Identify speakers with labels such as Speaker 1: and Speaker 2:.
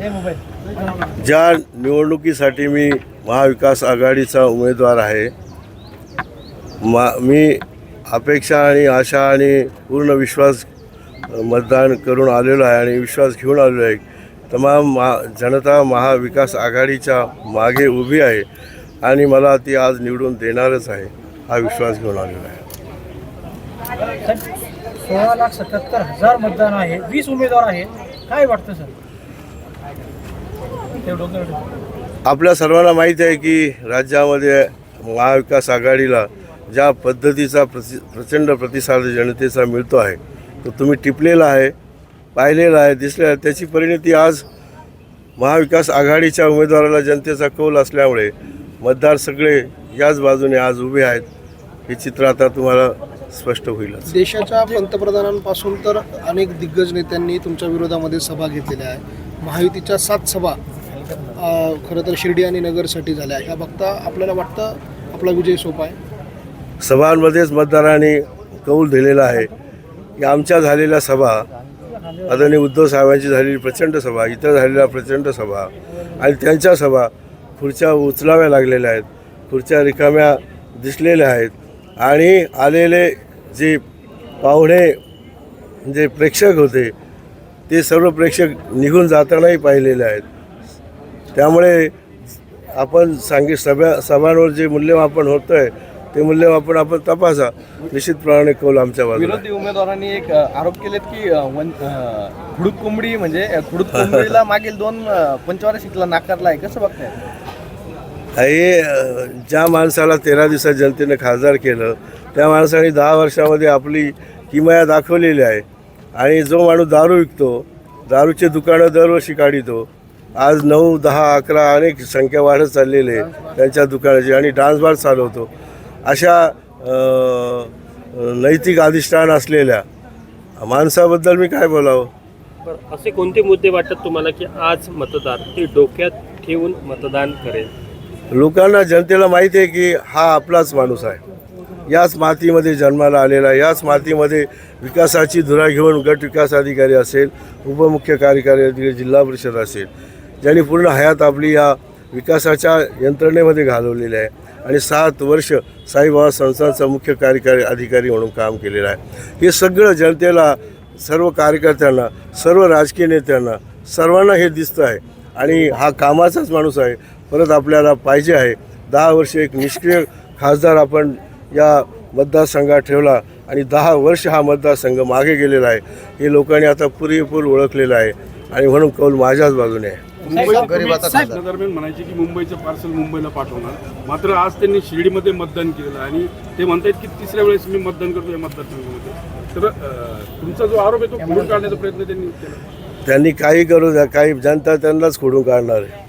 Speaker 1: ज्या निवडणुकीसाठी मी महाविकास आघाडीचा उमेदवार आहे, मी अपेक्षा आणि आशा आणि पूर्ण विश्वास मतदान करून आलेलो आहे आणि विश्वास घेऊन आलेलो आहे. तमाम जनता महाविकास आघाडीच्या मागे उभी आहे आणि मला ती आज निवडून देणारच आहे, हा विश्वास घेऊन आलेला आहे.
Speaker 2: 16,77,000 मतदान आहे, 20 उमेदवार आहे, काय वाटतं सर?
Speaker 1: आपल्या सर्वांना माहिती आहे की राज्यामध्ये महाविकास आघाडीला ज्या पद्धतीचा प्रचंड प्रतिसाद जनतेचा मिळतो आहे, तो तुम्ही टिपलेला आहे, पाहिलेला आहे, दिसलेला आहे. त्याची परिणती आज महाविकास आघाडीच्या उमेदवाराला जनतेचा कौल असल्यामुळे मतदार सगळे याच बाजूने आज उभे आहेत. हे चित्र आता तुम्हाला स्पष्ट होईलच.
Speaker 3: देशाच्या पंतप्रधानांपासून तर अनेक दिग्गज नेत्यांनी तुमच्या विरोधामध्ये सभा घेतलेल्या आहे. महायुतीच्या 7 सभा खरं तर शिर्डी आणि नगरसाठी झाल्या. ह्या बघता आपल्याला वाटतं आपला विजय सोपा आहे?
Speaker 1: सभांमध्येच मतदारांनी कौल दिलेला आहे की आमच्या झालेल्या सभा, आदरणीय उद्धव साहेबांची झालेली प्रचंड सभा, इतर झालेल्या प्रचंड सभा आणि त्यांच्या सभा खुर्च्या उचलाव्या लागलेल्या आहेत, खुर्च्या रिकाम्या दिसलेल्या आहेत आणि आलेले जे पाहुणे जे प्रेक्षक होते ते सर्व प्रेक्षक निघून जातानाही पाहिलेले आहेत. त्यामुळे आपण सभांवर जे मूल्यमापन होतं आहे ते मूल्यमापन आपण तपासा. निश्चितप्रमाणे कौल आमच्या बाजूला.
Speaker 4: विरोधी उमेदवारांनी एक आरोप केलेत की खुडूक कोंबडी म्हणजे खुडूक कोंबडीला मागील 2 पंचवार्षिकला नाकारला आहे. कसं बघताय?
Speaker 1: हे ज्या माणसाला 13 दिवसात जनतेनं खासदार केलं त्या माणसाने 10 वर्षामध्ये आपली किमया दाखवलेली आहे. आणि जो माणूस दारू विकतो, दारूचे दुकानं दरवर्षी काढितो, आज 9, 10, 11 अनेक संख्या वाढत चाललेली आहे त्यांच्या दुकानाची, आणि डान्स बार चालवतो, अशा नैतिक अधिष्ठान असलेल्या माणसाबद्दल मी काय बोलावं?
Speaker 5: असे कोणते मुद्दे वाटतात तुम्हाला की आज मतदार ते डोक्यात ठेवून मतदान करेल?
Speaker 1: लोकांना, जनतेला माहिती आहे की हा आपलाच माणूस आहे, याच मातीमध्ये जन्माला आलेला, याच मातीमध्ये विकासाची धुरा घेऊन गट विकास अधिकारी असेल, उपमुख्य कार्यकारी अधिकारी जिल्हा परिषद असेल, ज्यांनी पूर्ण हयात आपली या विकासाच्या यंत्रणेमध्ये घालवलेली आहे आणि 7 वर्ष साईबाबा संस्थांचा मुख्य कार्यकारी अधिकारी म्हणून काम केलेलं आहे. हे सगळं जनतेला, सर्व कार्यकर्त्यांना, सर्व राजकीय नेत्यांना, सर्वांना हे दिसतं आहे आणि हा कामाचाच माणूस आहे. परत आपल्याला पाहिजे आहे 10 वर्ष एक निष्क्रिय खासदार आपण या मतदारसंघात ठेवला आणि 10 वर्ष हा मतदारसंघ मागे गेलेला आहे. हे लोकांनी आता पुरेपूर ओळखलेलं आहे आणि म्हणून कौल माझ्याच बाजूने आहे.
Speaker 6: दरम्यान म्हणायचे की मुंबईचं पार्सल मुंबईला पाठवणार, मात्र आज त्यांनी शिर्डीमध्ये मतदान केलेलं आणि ते म्हणतात की 3ऱ्या वेळेस मी मतदान करतो या मतदारसंघामध्ये. तर तुमचा जो आरोप आहे तो खोडून काढण्याचा प्रयत्न त्यांनी केला.
Speaker 1: त्यांनी काही करू द्या, काही जनता त्यांनाच खोडून काढणार आहे.